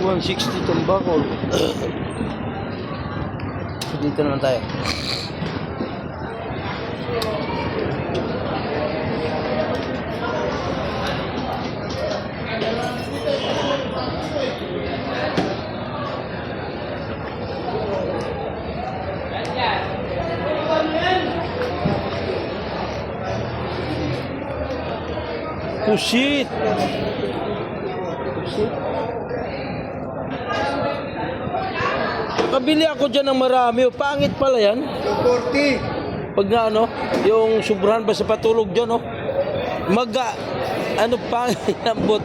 160 itong bakol. So, dito naman tayo. Pusit. Kabili ako dyan ng marami. Pangit pala yan. 240. Pag na ano, yung sobrahan ba sa patulog dyan, oh. Pangit lambot.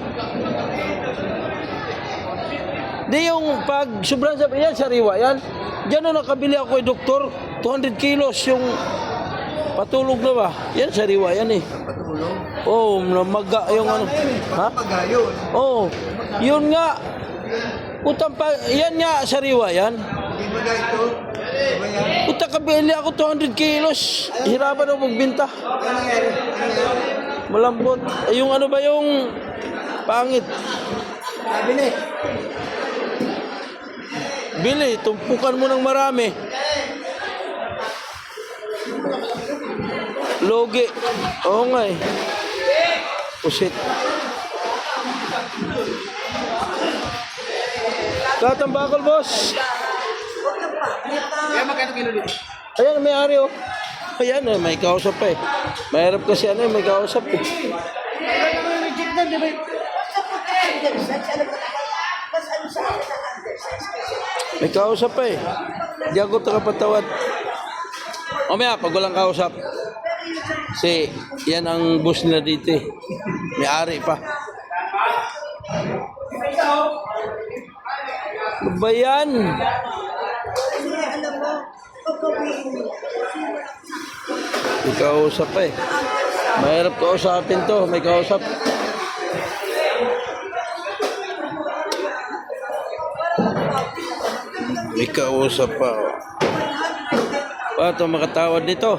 Di yung pag sobrahan sa, yan, sariwa yan. Dyan o nakabili ako doktor. 200 kilos yung patulog na ba? Yan, sariwa yan eh. Patulong? Oo, maga yung ano. Ha? Magayon. Oo, yun nga. Utang pa, yan nga, sariwa yan. Hindi ba ito? Diba yan? Utang kabili ako 200 kilos. Hirapan ako magbinta. Ano nangyari? Malambot. Yung ano ba yung pangit? Bili. Bili, tumpukan mo ng marami. Logi. Oo nga eh. Pusit. Katambakol, boss. Kaya magkano kilo dito? Ayan, may ari oh. Ayan, may kausap pa eh. Mahirap kasi ano, may kausap eh. May kausap pa eh. Di ako takapatawad. Mamaya, pag walang kausap. Kasi yan ang boss nila dito eh. May ari pa. Ano ba yan? May kausap pa eh. Mahirap kausapin to. May kausap. May kausap pa. Paano makatawad dito?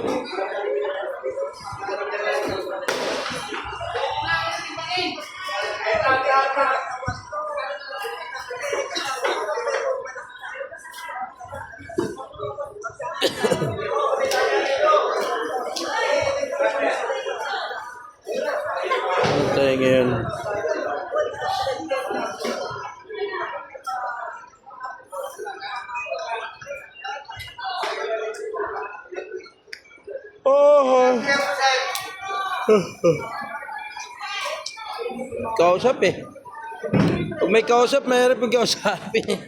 Ano tayo ngayon? Kausap eh. Pag may kausap, mahirap yung kausapin.